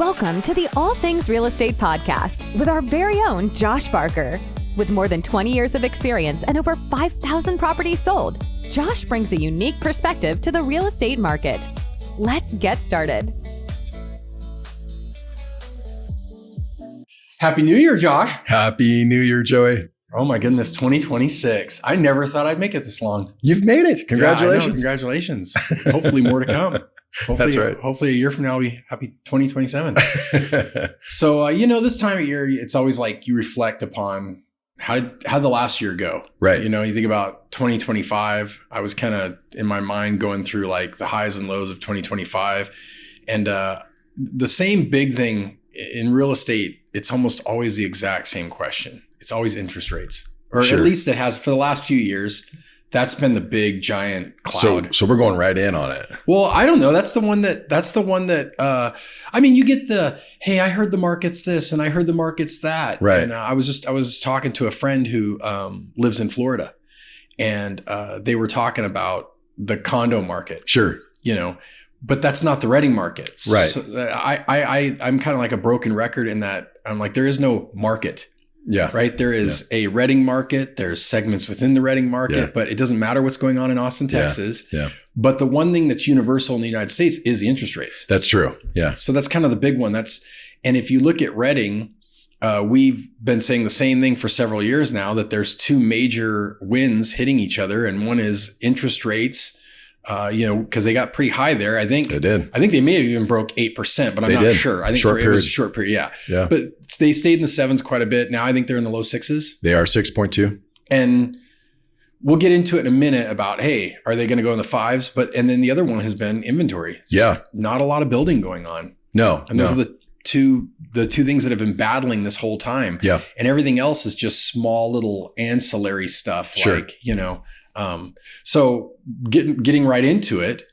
Welcome to the All Things Real Estate Podcast with our very own Josh Barker. With more than 20 years of experience and over 5,000 properties sold, Josh brings a unique perspective to the real estate market. Let's get started. Happy New Year, Josh. Happy New Year, Joey. Oh my goodness, 2026. I never thought I'd make it this long. You've made it. Congratulations. Yeah, I know. Congratulations. Hopefully more to come. Hopefully, That's right. Hopefully a year from now, I'll be happy 2027. So, this time of year, it's always like you reflect upon how'd the last year go? Right. You think about 2025. I was kind of in my mind going through like the highs and lows of 2025. And the same big thing in real estate, it's almost always the exact same question. It's always interest rates, or Sure. at least it has for the last few years. That's been the big giant cloud. So we're going right in on it. Well, I don't know. That's the one that, you get the, hey, I heard the market's this and I heard the market's that. Right. And I was talking to a friend who lives in Florida, and they were talking about the condo market. Sure. But that's not the renting market. Right. So I'm kind of like a broken record in that I'm like, there is no market. Yeah. Right. There is a renting market. There's segments within the renting market, but it doesn't matter what's going on in Austin, Texas. Yeah. But the one thing that's universal in the United States is the interest rates. That's true. Yeah. So that's kind of the big one. And if you look at renting, we've been saying the same thing for several years now, that there's two major winds hitting each other. And one is interest rates, because they got pretty high there. I think They did. I think they may have even broke 8%, but I'm not sure. I think it was a short period. Yeah. Yeah. But they stayed in the sevens quite a bit. Now I think they're in the low sixes. They are 6.2. And we'll get into it in a minute about, hey, are they going to go in the fives? And then the other one has been inventory. Just not a lot of building going on. No. And those are the two things that have been battling this whole time. Yeah. And everything else is just small little ancillary stuff. Sure. So getting right into it,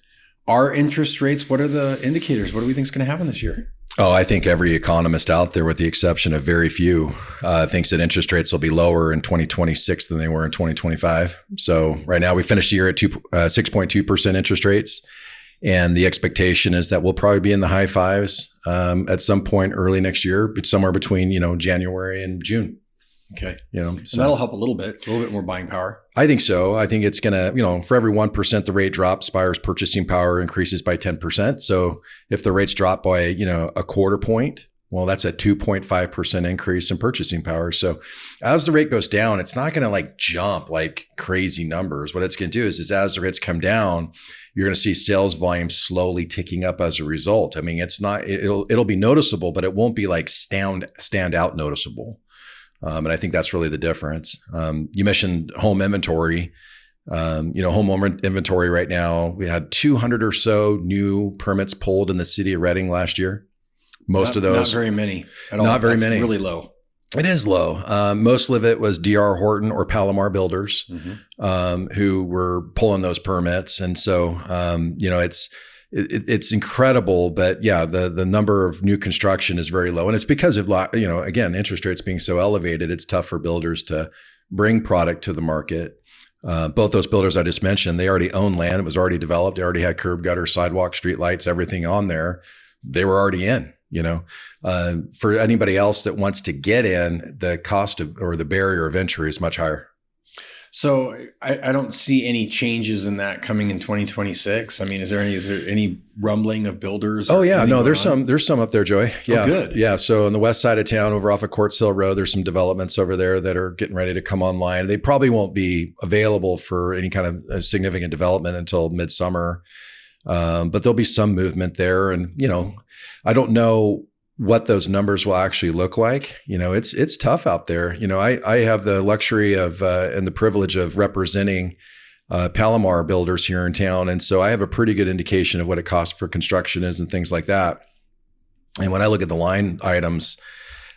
our interest rates, what are the indicators? What do we think is going to happen this year? Oh, I think every economist out there, with the exception of very few, thinks that interest rates will be lower in 2026 than they were in 2025. So right now we finished the year at 6.2% interest rates. And the expectation is that we'll probably be in the high fives at some point early next year, but somewhere between, January and June. Okay. So and that'll help a little bit more buying power. I think so. I think it's going to, for every 1% the rate drops, buyers' purchasing power increases by 10%. So if the rates drop by, a quarter point, well, that's a 2.5% increase in purchasing power. So as the rate goes down, it's not going to like jump like crazy numbers. What it's going to do is as the rates come down, you're going to see sales volume slowly ticking up as a result. I mean, it'll be noticeable, but it won't be like stand out noticeable. And I think that's really the difference. You mentioned home inventory. Home inventory right now, we had 200 or so new permits pulled in the city of Reading last year. Most of those. Not very many at all. Not very That's many. Really low. It is low. Most of it was D.R. Horton or Palomar builders who were pulling those permits. And so, it's incredible, but the number of new construction is very low. And it's because of, again, interest rates being so elevated, it's tough for builders to bring product to the market. Both those builders I just mentioned, they already own land. It was already developed. They already had curb, gutter, sidewalk, street lights, everything on there. They were already in. For anybody else that wants to get in, the cost or the barrier of entry is much higher. So I don't see any changes in that coming in 2026. I mean, is there any rumbling of builders? Oh yeah, no, there's some up there, Joey. Yeah, good. Yeah, so on the west side of town, over off of Quartz Hill Road, there's some developments over there that are getting ready to come online. They probably won't be available for any kind of significant development until midsummer, but there'll be some movement there. And I don't know what those numbers will actually look like. It's tough out there. I have the luxury of and the privilege of representing Palomar builders here in town. And so I have a pretty good indication of what it costs for construction is and things like that. And when I look at the line items,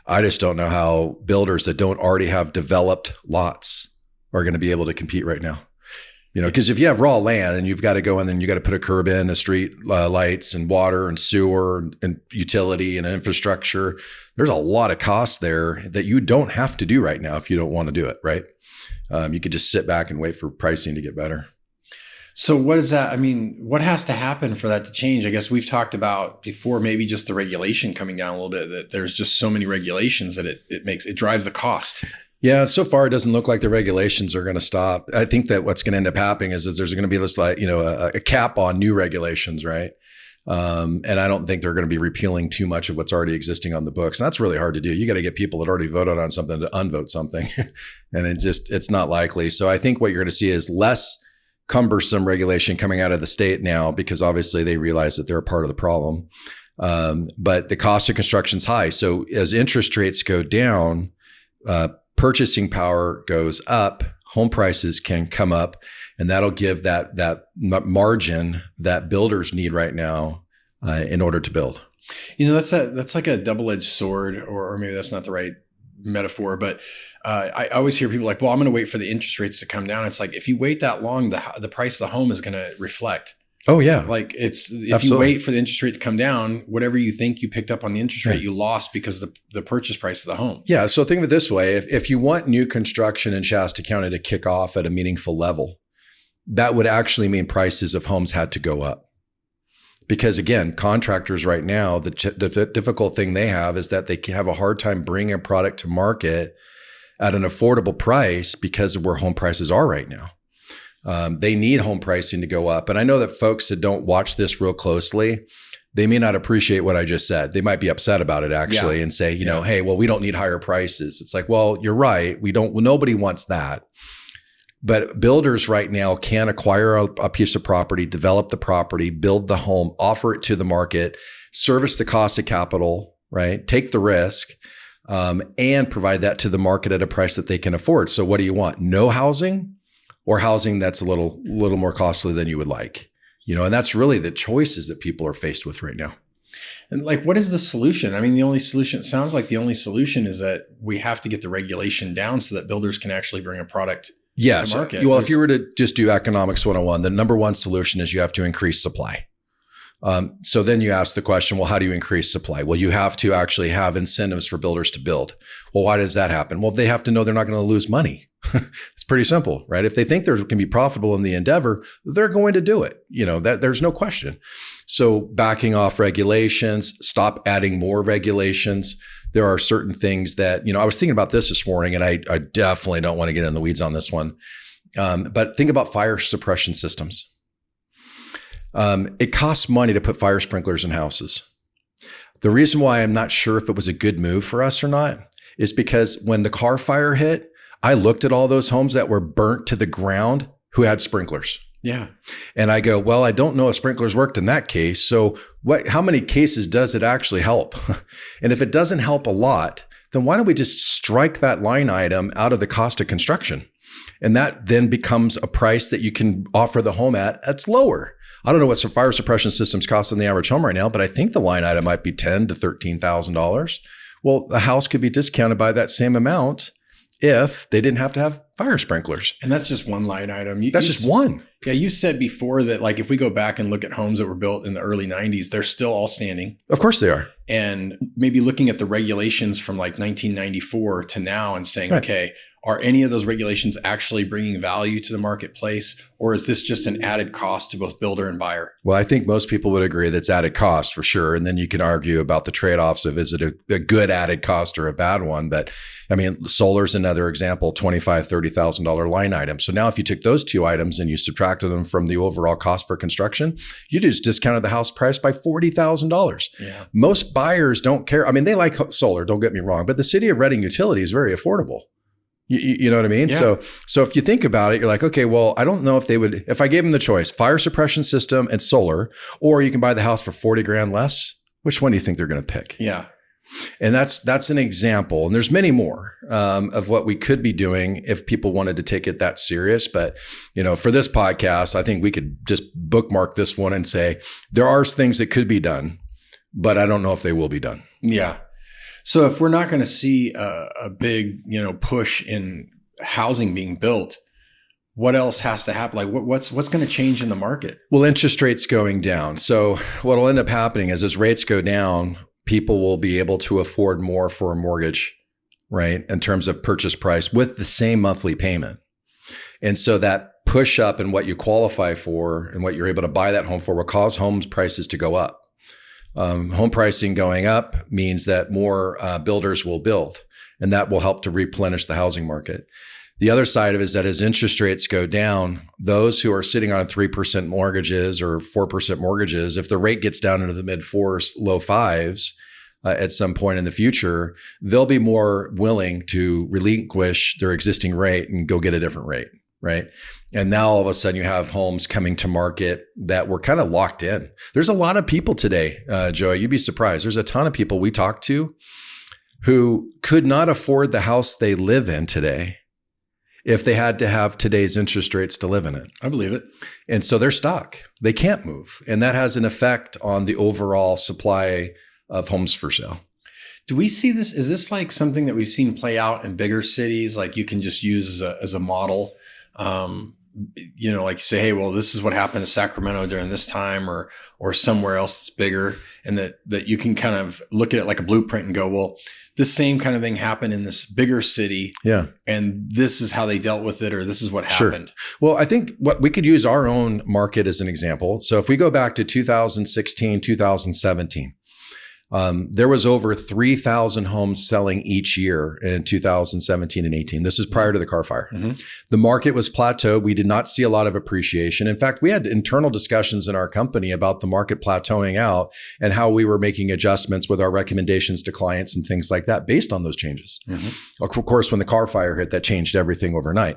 I just don't know how builders that don't already have developed lots are going to be able to compete right now. Because if you have raw land and you've got to go in and you got to put a curb in, a street lights and water and sewer and utility and infrastructure, there's a lot of costs there that you don't have to do right now if you don't want to do it, right? You could just sit back and wait for pricing to get better. So what is that? I mean, what has to happen for that to change? I guess we've talked about before, maybe just the regulation coming down a little bit, that there's just so many regulations that it drives the cost. Yeah, so far it doesn't look like the regulations are going to stop. I think that what's going to end up happening is there's going to be this a cap on new regulations, right? And I don't think they're going to be repealing too much of what's already existing on the books. And that's really hard to do. You got to get people that already voted on something to unvote something. And it's not likely. So I think what you're going to see is less cumbersome regulation coming out of the state now, because obviously they realize that they're a part of the problem. But the cost of construction is high. So as interest rates go down, purchasing power goes up, home prices can come up, and that'll give that margin that builders need right now in order to build. That's like a double-edged sword, or maybe that's not the right metaphor, but I always hear people like, well, I'm going to wait for the interest rates to come down. It's like, if you wait that long, the price of the home is going to reflect. Oh yeah. Like if you wait for the interest rate to come down, whatever you think you picked up on the interest rate, you lost because of the purchase price of the home. Yeah. So think of it this way. If you want new construction in Shasta County to kick off at a meaningful level, that would actually mean prices of homes had to go up. Because again, contractors right now, the difficult thing they have is that they have a hard time bringing a product to market at an affordable price because of where home prices are right now. They need home pricing to go up. And I know that folks that don't watch this real closely, they may not appreciate what I just said. They might be upset about it actually and say, hey, well, we don't need higher prices. It's like, well, you're right. Nobody wants that. But builders right now can acquire a piece of property, develop the property, build the home, offer it to the market, service the cost of capital, right? Take the risk, and provide that to the market at a price that they can afford. So what do you want? No housing? Or housing that's a little more costly than you would like, and that's really the choices that people are faced with right now. And like, what is the solution? I mean, it sounds like the only solution is that we have to get the regulation down so that builders can actually bring a product to market. Well, if you were to just do economics 101, the number one solution is you have to increase supply. So then you ask the question, well, how do you increase supply? Well, you have to actually have incentives for builders to build. Well, why does that happen? Well, they have to know they're not going to lose money. It's pretty simple, right? If they think they can be profitable in the endeavor, they're going to do it. That there's no question. So backing off regulations, stop adding more regulations. There are certain things that, I was thinking about this morning, and I definitely don't want to get in the weeds on this one. But think about fire suppression systems. It costs money to put fire sprinklers in houses. The reason why I'm not sure if it was a good move for us or not is because when the car fire hit, I looked at all those homes that were burnt to the ground who had sprinklers. Yeah. And I go, well, I don't know if sprinklers worked in that case. So how many cases does it actually help? And if it doesn't help a lot, then why don't we just strike that line item out of the cost of construction? And that then becomes a price that you can offer the home at that's lower. I don't know what some fire suppression systems cost on the average home right now, but I think the line item might be $10,000 to $13,000. Well, the house could be discounted by that same amount if they didn't have to have fire sprinklers. And that's just one line item. That's just one. Yeah, you said before that, like, if we go back and look at homes that were built in the early 90s, they're still all standing. Of course they are. And maybe looking at the regulations from like 1994 to now and saying, right. Okay, are any of those regulations actually bringing value to the marketplace? Or is this just an added cost to both builder and buyer? Well, I think most people would agree that's added cost for sure. And then you can argue about the trade-offs of is it a good added cost or a bad one? But I mean, solar's another example, $25,000, $30,000 line item. So now if you took those two items and you subtracted them from the overall cost for construction, you just discounted the house price by $40,000. Yeah. Most buyers don't care. I mean, they like solar, don't get me wrong, but the city of Reading utility is very affordable. You know what I mean? Yeah. So if you think about it, you're like, okay, well, I don't know if they would, if I gave them the choice, fire suppression system and solar, or you can buy the house for 40 grand less, which one do you think they're going to pick? Yeah. And that's an example. And there's many more of what we could be doing if people wanted to take it that serious. But, for this podcast, I think we could just bookmark this one and say, there are things that could be done, but I don't know if they will be done. Yeah. So if we're not going to see a big, push in housing being built, what else has to happen? Like what's going to change in the market? Well, interest rates going down. So what will end up happening is as rates go down, people will be able to afford more for a mortgage, right? In terms of purchase price with the same monthly payment. And so that push up in what you qualify for and what you're able to buy that home for will cause home prices to go up. Home pricing going up means that more builders will build, and that will help to replenish the housing market. The other side of it is that as interest rates go down, those who are sitting on 3% mortgages or 4% mortgages, if the rate gets down into the mid fours, low fives at some point in the future, they'll be more willing to relinquish their existing rate and go get a different rate, right? And now all of a sudden you have homes coming to market that were kind of locked in. There's a lot of people today, Joey, you'd be surprised. There's a ton of people we talk to who could not afford the house they live in today if they had to have today's interest rates to live in it. I believe it. And so they're stuck. They can't move. And that has an effect on the overall supply of homes for sale. Do we see this? Is this like something that we've seen play out in bigger cities? Like you can just use as a model, like you say, hey, well, this is what happened to Sacramento during this time or somewhere else that's bigger. And that you can kind of look at it like a blueprint and go, well, this same kind of thing happened in this bigger city. Yeah. And this is how they dealt with it, or this is what happened. Sure. Well, I think what we could use our own market as an example. So if we go back to 2016, 2017, there was over 3,000 homes selling each year in 2017 and 18. This is prior to the car fire. Mm-hmm. The market was plateaued. We did not see a lot of appreciation. In fact, we had internal discussions in our company about the market plateauing out and how we were making adjustments with our recommendations to clients and things like that based on those changes. Mm-hmm. Of course, when the car fire hit, that changed everything overnight.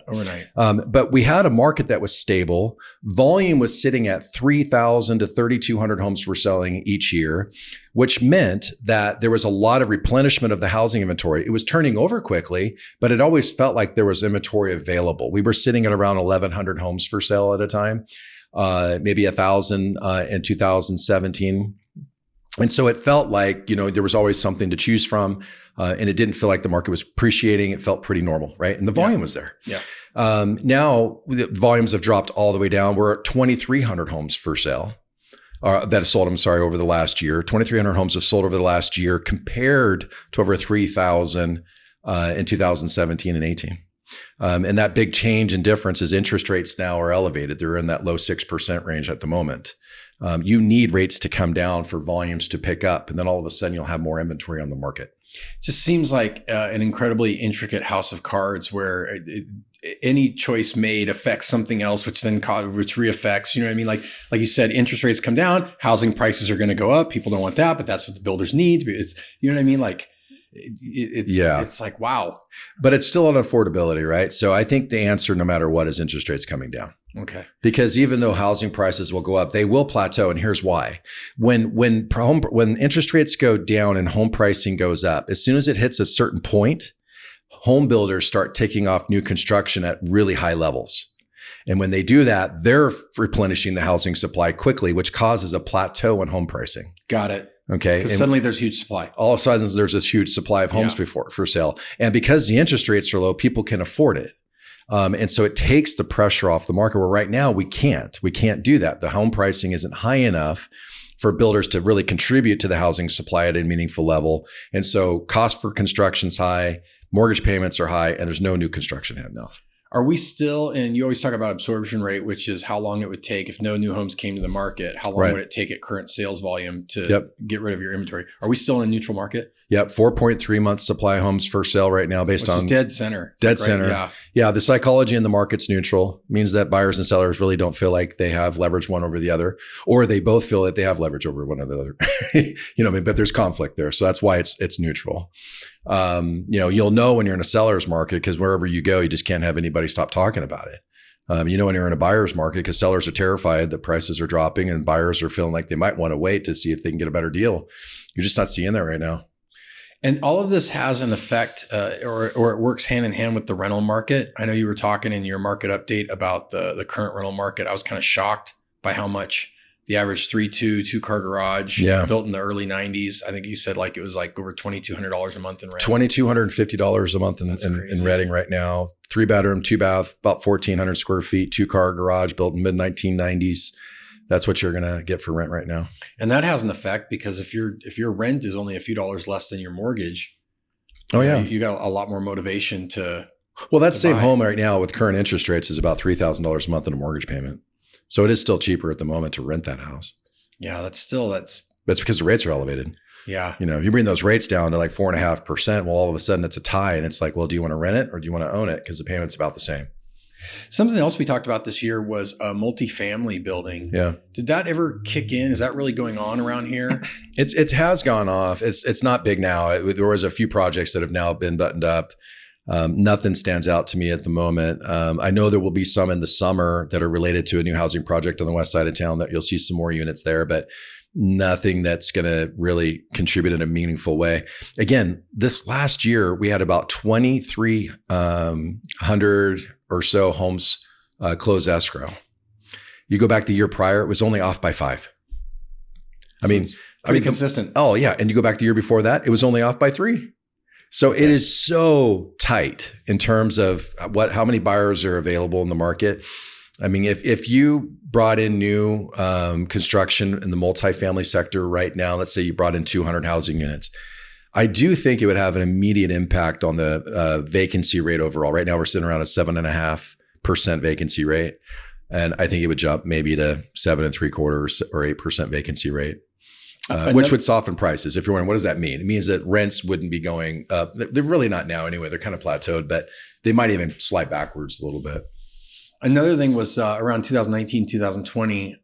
But we had a market that was stable. Volume was sitting at 3,000 to 3,200 homes were selling each year, which meant that there was a lot of replenishment of the housing inventory. It was turning over quickly, but it always felt like there was inventory available. We were sitting at around 1,100 homes for sale at a time, maybe 1,000 in 2017. And so it felt like, there was always something to choose from, and it didn't feel like the market was appreciating. It felt pretty normal, right? And the volume was there. Yeah. Now the volumes have dropped all the way down. We're at 2,300 homes for sale. That have sold, over the last year. 2,300 homes have sold over the last year compared to over 3,000 in 2017 and 18. And that big change in difference is interest rates now are elevated. They're in that low 6% range at the moment. You need rates to come down for volumes to pick up. And then all of a sudden you'll have more inventory on the market. It just seems like an incredibly intricate house of cards where any choice made affects something else, which reaffects, you know what I mean? Like you said, interest rates come down, housing prices are going to go up. People don't want that, but that's what the builders need. It's, you know what I mean? Like, it's like, wow. But it's still on affordability, right? So I think the answer, no matter what, is interest rates coming down. Okay. Because even though housing prices will go up, they will plateau. And here's why. When interest rates go down and home pricing goes up, as soon as it hits a certain point, home builders start taking off new construction at really high levels. And when they do that, they're replenishing the housing supply quickly, which causes a plateau in home pricing. Got it. Okay. Because suddenly there's huge supply. All of a sudden there's this huge supply of homes for sale. And because the interest rates are low, people can afford it. And so it takes the pressure off the market, where right now we can't do that. The home pricing isn't high enough for builders to really contribute to the housing supply at a meaningful level. And so cost for construction's high, mortgage payments are high, and there's no new construction now. Are we still, and you always talk about absorption rate, which is how long it would take if no new homes came to the market, how long would it take at current sales volume to get rid of your inventory? Are we still in a neutral market? Yep. 4.3 months supply homes for sale right now based on dead center. Dead center. Yeah. Yeah. The psychology in the market's neutral, means that buyers and sellers really don't feel like they have leverage one over the other, or they both feel that they have leverage over one or the other. But there's conflict there. So that's why it's neutral. You'll know when you're in a seller's market, because wherever you go, you just can't have anybody stop talking about it. When you're in a buyer's market, because sellers are terrified that prices are dropping and buyers are feeling like they might want to wait to see if they can get a better deal. You're just not seeing that right now. And all of this has an effect, or it works hand in hand with the rental market. I know you were talking in your market update about the current rental market. I was kind of shocked by how much the average 3.2 2-car garage built in the early 90s. I think you said it was like over $2,200 a month in rent. $2,250 a month in renting right now. 3-bedroom, 2-bath, about 1,400 square feet, 2-car garage built in mid 1990s. That's what you're going to get for rent right now. And that has an effect, because if your rent is only a few dollars less than your mortgage, you got a lot more motivation to Well, that same buy. home right now with current interest rates is about $3,000 a month in a mortgage payment. So it is still cheaper at the moment to rent that house. Yeah, that's because the rates are elevated. yeah. You bring those rates down to like 4.5%. Well, all of a sudden it's a tie, and it's like, well, do you want to rent it or do you want to own it? Because the payment's about the same. Something else we talked about this year was a multifamily building. Yeah. Did that ever kick in? Is that really going on around here? It has gone off. It's not big now. There was a few projects that have now been buttoned up. Nothing stands out to me at the moment. I know there will be some in the summer that are related to a new housing project on the west side of town that you'll see some more units there, but nothing that's going to really contribute in a meaningful way. Again, this last year, we had about 2,300 or so homes close escrow. You go back the year prior, it was only off by 5. Pretty consistent. Oh yeah. And you go back the year before that, it was only off by 3. So it is so tight in terms of how many buyers are available in the market. I mean, if you brought in new construction in the multifamily sector right now, let's say you brought in 200 housing units, I do think it would have an immediate impact on the vacancy rate overall. Right now, we're sitting around a 7.5% vacancy rate. And I think it would jump maybe to 7.75% or 8% vacancy rate. Which would soften prices. If you're wondering, what does that mean? It means that rents wouldn't be going up. They're really not now anyway. They're kind of plateaued, but they might even slide backwards a little bit. Another thing was around 2019, 2020,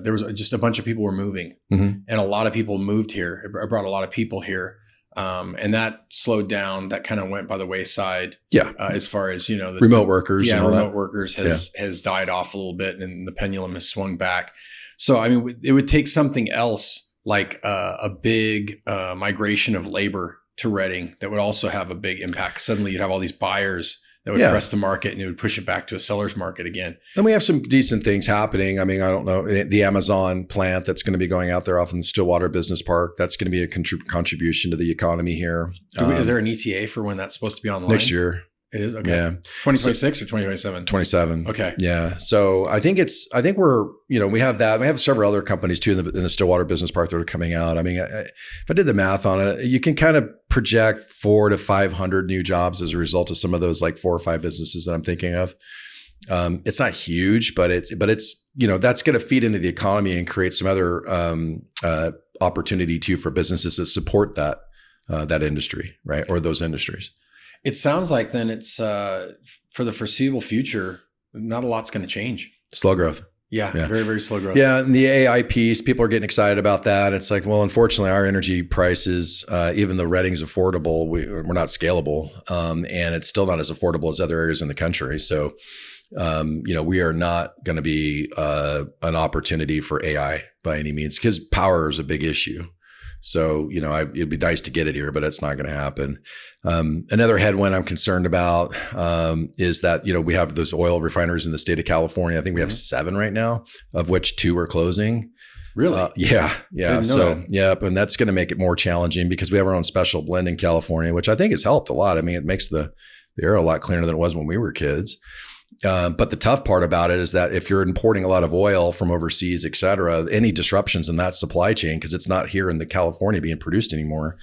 there was just a bunch of people were moving, and a lot of people moved here. It brought a lot of people here. And that slowed down. That kind of went by the wayside. Yeah. As far as, the remote workers. Yeah. Remote workers has died off a little bit, and the pendulum has swung back. So, I mean, it would take something else like a big migration of labor to Reading that would also have a big impact. Suddenly you'd have all these buyers that would press the market, and it would push it back to a seller's market again. And we have some decent things happening. I mean, I don't know, the Amazon plant that's going to be going out there off in the Stillwater Business Park, that's going to be a contribution to the economy here. Is there an ETA for when that's supposed to be online? Next year. It is? Okay. Yeah. 2026 or 2027? 27. Okay. Yeah. So I think we're, we have that. We have several other companies too in the Stillwater Business Park that are coming out. I mean, if I did the math on it, you can kind of project 400 to 500 new jobs as a result of some of those like 4 or 5 businesses that I'm thinking of. It's not huge, but it's that's going to feed into the economy and create some other opportunity too for businesses that support that industry, right? Or those industries. It sounds like then it's for the foreseeable future, not a lot's going to change. Slow growth. Yeah, very, very slow growth. Yeah, and the AI piece, people are getting excited about that. It's like, well, unfortunately, our energy prices, even though Reading's affordable, we're not scalable, and it's still not as affordable as other areas in the country. So, we are not going to be an opportunity for AI by any means, because power is a big issue. So, it'd be nice to get it here, but it's not going to happen. Another headwind I'm concerned about is that, we have those oil refineries in the state of California. I think we have 7 right now, of which 2 are closing. Really? Yeah. So, and that's going to make it more challenging because we have our own special blend in California, which I think has helped a lot. I mean, it makes the air a lot cleaner than it was when we were kids. But the tough part about it is that if you're importing a lot of oil from overseas, et cetera, any disruptions in that supply chain, because it's not here in the California being produced anymore,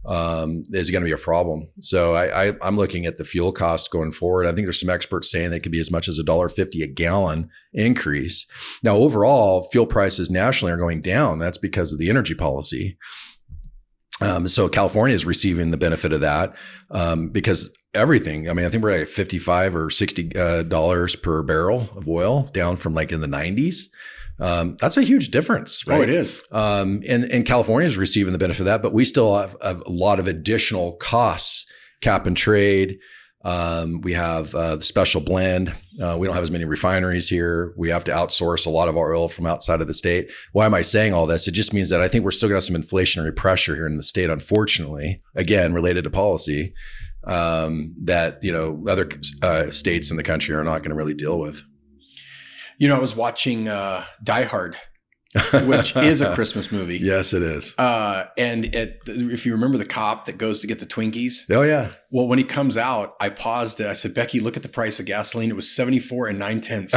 is going to be a problem. So I'm looking at the fuel costs going forward. I think there's some experts saying they could be as much as $1.50 a gallon increase. Now, overall, fuel prices nationally are going down. That's because of the energy policy. So California is receiving the benefit of that because everything. I mean, I think we're at $55 or $60 per barrel of oil, down from like in the 90s. That's a huge difference, right? Oh, it is. And California is receiving the benefit of that, but we still have a lot of additional costs, cap and trade. We have the special blend. We don't have as many refineries here. We have to outsource a lot of our oil from outside of the state. Why am I saying all this? It just means that I think we're still going to have some inflationary pressure here in the state, unfortunately, again, related to policy, that, other states in the country are not going to really deal with. I was watching Die Hard, which is a Christmas movie. Yes, it is. And if you remember the cop that goes to get the Twinkies. Oh, yeah. Well, when he comes out, I paused it. I said, Becky, look at the price of gasoline. It was 74 and 9/10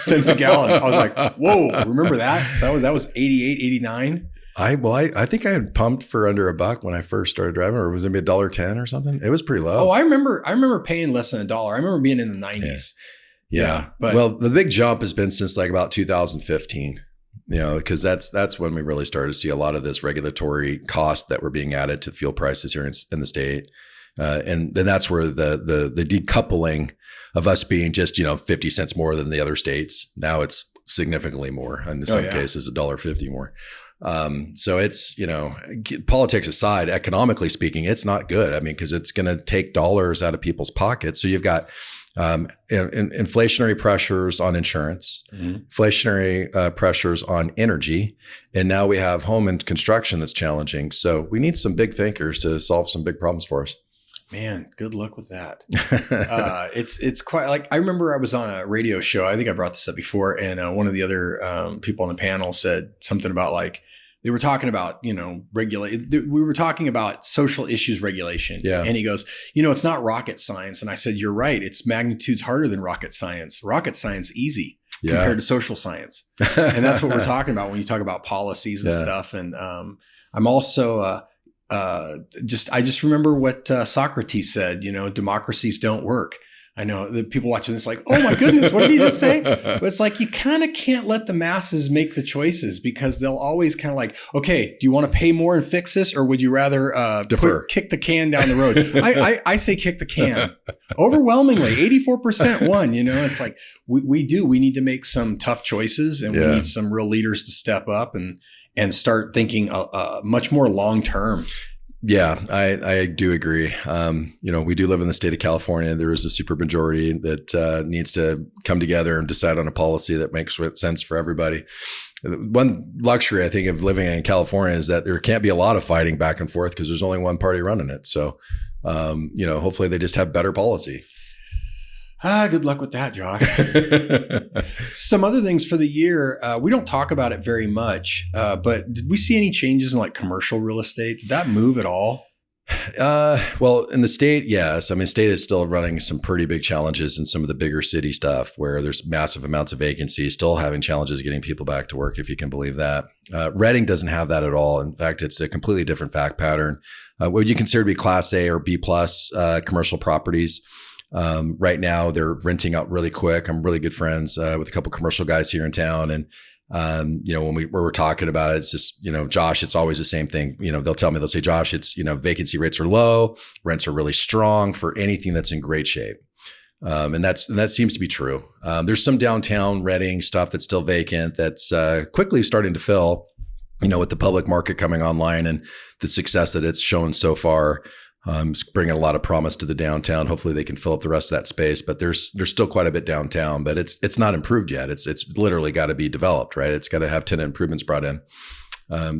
cents a gallon. I was like, whoa, remember that? So that was 88, 89. I think I had pumped for under $1 when I first started driving, or was it maybe $1.10 or something? It was pretty low. Oh, I remember paying less than $1. I remember being in the 90s. Yeah. But well, the big jump has been since like about 2015, because that's when we really started to see a lot of this regulatory cost that were being added to fuel prices here in the state. And then that's where the decoupling of us being just, 50 cents more than the other states. Now it's significantly more, and in some cases $1.50 more. So it's, politics aside, economically speaking, it's not good. I mean, because it's going to take dollars out of people's pockets. So you've got inflationary pressures on insurance, inflationary pressures on energy, and now we have home and construction that's challenging. So we need some big thinkers to solve some big problems for us. Man, good luck with that. It's quite like, I remember I was on a radio show. I think I brought this up before, and one of the other people on the panel said something about like, they were talking about, we were talking about social issues regulation. Yeah. And he goes, it's not rocket science. And I said, you're right. It's magnitudes harder than rocket science. Rocket science, easy compared to social science. And that's what we're talking about when you talk about policies and stuff. And I'm also, I just remember what Socrates said, democracies don't work. I know that people watching this like, oh my goodness, what did he just say? But it's like, you kind of can't let the masses make the choices, because they'll always kind of like, okay, do you want to pay more and fix this? Or would you rather defer, kick the can down the road? I say kick the can. Overwhelmingly, 84% won, it's like, we need to make some tough choices, and we need some real leaders to step up and start thinking much more long-term. Yeah, I do agree. We do live in the state of California. There is a supermajority that needs to come together and decide on a policy that makes sense for everybody. One luxury, I think, of living in California is that there can't be a lot of fighting back and forth because there's only one party running it. So, hopefully they just have better policy. Good luck with that, Josh. Some other things for the year. We don't talk about it very much, but did we see any changes in like commercial real estate? Did that move at all? Well, in the state, yes. I mean, state is still running some pretty big challenges in some of the bigger city stuff where there's massive amounts of vacancy, still having challenges getting people back to work, if you can believe that. Redding doesn't have that at all. In fact, it's a completely different fact pattern. What would you consider to be Class A or B plus commercial properties? Right now they're renting out really quick. I'm really good friends with a couple commercial guys here in town. And, when we're talking about it, it's just, Josh, it's always the same thing. They'll say, Josh, it's, vacancy rates are low. Rents are really strong for anything that's in great shape. And that seems to be true. There's some downtown Redding stuff that's still vacant that's quickly starting to fill, with the public market coming online and the success that it's shown so far. It's bringing a lot of promise to the downtown. Hopefully they can fill up the rest of that space, but there's still quite a bit downtown, but it's not improved yet. It's literally got to be developed, right? It's got to have tenant improvements brought in.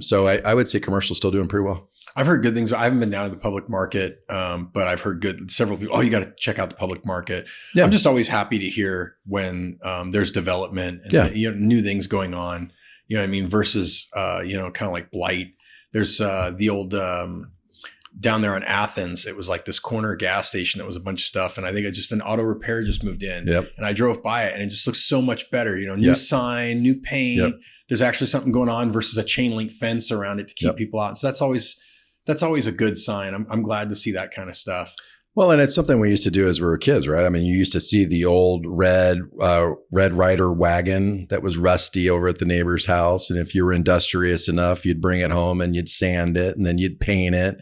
So I would say commercial's still doing pretty well. I've heard good things. I haven't been down to the public market, but I've heard several people, you got to check out the public market. Yeah. I'm just always happy to hear when there's development and new things going on, versus, kind of like blight. There's the old down there in Athens, it was like this corner gas station that was a bunch of stuff. And I think an auto repair just moved in. Yep. And I drove by it and it just looks so much better. New sign, new paint. Yep. There's actually something going on versus a chain link fence around it to keep people out. And so that's always a good sign. I'm glad to see that kind of stuff. Well, and it's something we used to do as we were kids, right? I mean, you used to see the old red Ryder wagon that was rusty over at the neighbor's house. And if you were industrious enough, you'd bring it home and you'd sand it and then you'd paint it.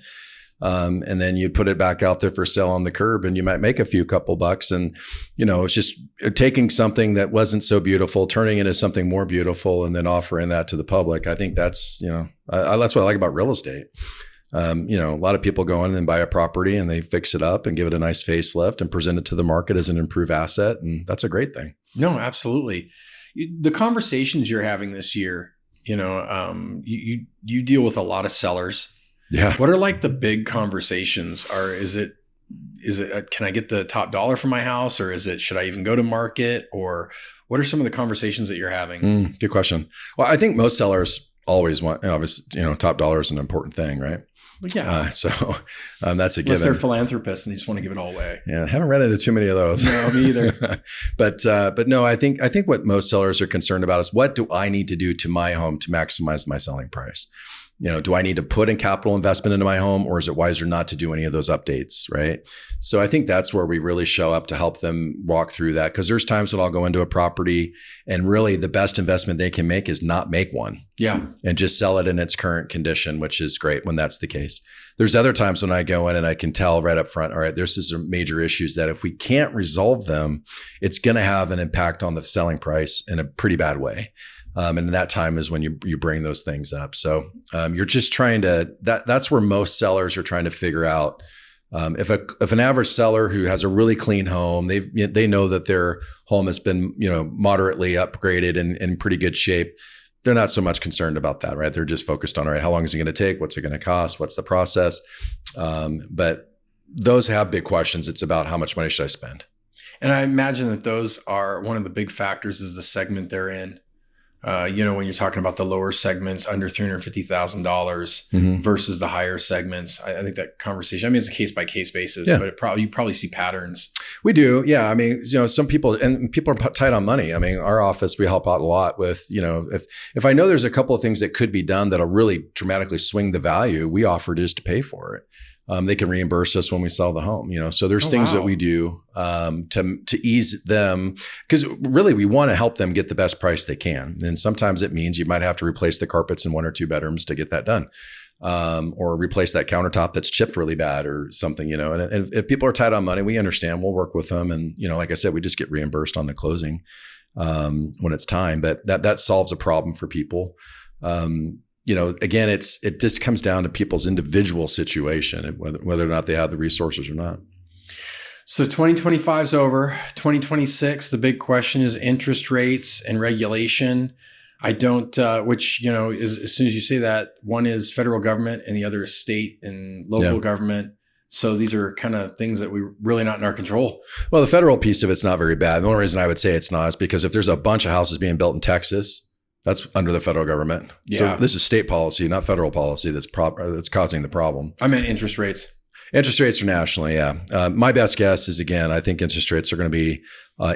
And then you'd put it back out there for sale on the curb and you might make a couple bucks. And, it's just taking something that wasn't so beautiful, turning it into something more beautiful and then offering that to the public. I think that's, that's what I like about real estate. A lot of people go in and buy a property and they fix it up and give it a nice facelift and present it to the market as an improved asset. And that's a great thing. No, absolutely. The conversations you're having this year, you deal with a lot of sellers. Yeah. What are like the big conversations? Is it can I get the top dollar for my house, or should I even go to market, or what are some of the conversations that you're having? Good question. Well, I think most sellers always want, obviously, top dollar is an important thing, right? Yeah. That's a Unless given. they're philanthropists and they just want to give it all away. Yeah. I haven't run into too many of those. No, me either. But no, I think what most sellers are concerned about is what do I need to do to my home to maximize my selling price? Do I need to put in capital investment into my home, or is it wiser not to do any of those updates, right? So I think that's where we really show up to help them walk through that, because there's times when I'll go into a property and really the best investment they can make is not make one. Yeah. And just sell it in its current condition, which is great when that's the case. There's other times when I go in and I can tell right up front, all right, there's some major issues that if we can't resolve them, it's going to have an impact on the selling price in a pretty bad way. And that time is when you bring those things up. So you're just trying to, that's where most sellers are trying to figure out, if an average seller who has a really clean home, they know that their home has been, moderately upgraded and in pretty good shape. They're not so much concerned about that, right? They're just focused on, all right, how long is it going to take? What's it going to cost? What's the process? But those have big questions. It's about how much money should I spend? And I imagine that those are one of the big factors is the segment they're in. When you're talking about the lower segments under $350,000 versus the higher segments, I think that conversation, I mean, it's a case by case basis, but you probably see patterns. We do. Yeah. I mean, some people are tight on money. I mean, our office, we help out a lot with, if I know there's a couple of things that could be done that'll really dramatically swing the value, we offer just to pay for it. They can reimburse us when we sell the home, so there's things that we do to ease them, because really we want to help them get the best price they can. And sometimes it means you might have to replace the carpets in 1 or 2 bedrooms to get that done, or replace that countertop that's chipped really bad or something, and if people are tight on money, we understand, we'll work with them. And, like I said, we just get reimbursed on the closing when it's time, but that solves a problem for people. Again, it just comes down to people's individual situation and whether or not they have the resources or not. So 2025 is over. 2026, the big question is interest rates and regulation. I don't, is as soon as you say that, one is federal government and the other is state and local government. So these are kind of things that we're really not in our control. Well, the federal piece of it's not very bad. The only reason I would say it's not is because if there's a bunch of houses being built in Texas, that's under the federal government. Yeah. So this is state policy, not federal policy that's causing the problem. I meant interest rates. Interest rates are nationally, yeah. My best guess is, again, I think interest rates are going to be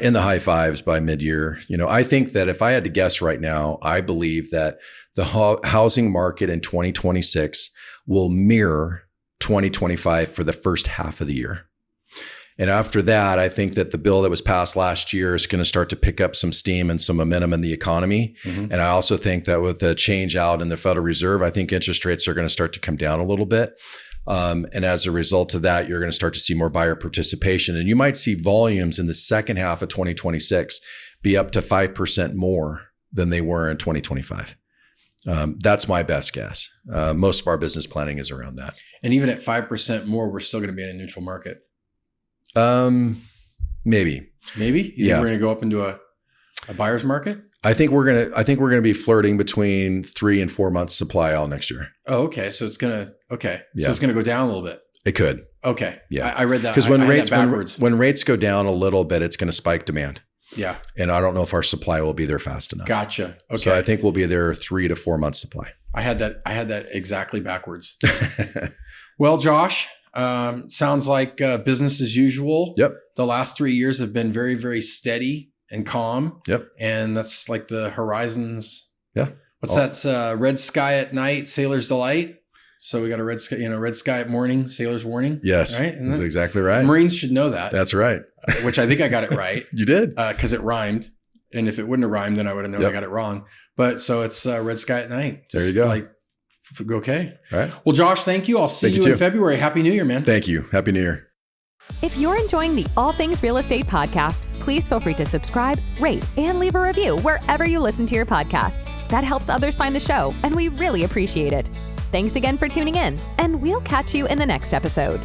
in the high 5s by mid-year. I think that if I had to guess right now, I believe that the housing market in 2026 will mirror 2025 for the first half of the year. And after that, I think that the bill that was passed last year is going to start to pick up some steam and some momentum in the economy. And I also think that with the change out in the Federal Reserve, I think interest rates are going to start to come down a little bit. And as a result of that, you're going to start to see more buyer participation. And you might see volumes in the second half of 2026 be up to 5% more than they were in 2025. That's my best guess. Most of our business planning is around that. And even at 5% more, we're still going to be in a neutral market. Maybe. You think we're going to go up into a buyer's market? I think we're going to be flirting between 3 and 4 months supply all next year. Oh, okay. So it's going to, So it's going to go down a little bit. It could. Okay. Yeah. I read that. Because when rates go down a little bit, it's going to spike demand. Yeah. And I don't know if our supply will be there fast enough. Gotcha. Okay. So I think we'll be there 3 to 4 months supply. I had that exactly backwards. Well, Josh, sounds like business as usual. Yep. The last 3 years have been very, very steady and calm. Yep. And that's like the horizons. Yeah. That's red sky at night, sailor's delight. So we got a red sky at morning, sailor's warning. Yes. Right. That's exactly right. Marines should know that. That's right. Which I think I got it right. You did. Because it rhymed. And if it wouldn't have rhymed, then I would have known I got it wrong. But so it's red sky at night. There you go. Okay. All right. Well, Josh, thank you. I'll see you in February. Happy New Year, man. Thank you. Happy New Year. If you're enjoying the All Things Real Estate podcast, please feel free to subscribe, rate, and leave a review wherever you listen to your podcasts. That helps others find the show, and we really appreciate it. Thanks again for tuning in, and we'll catch you in the next episode.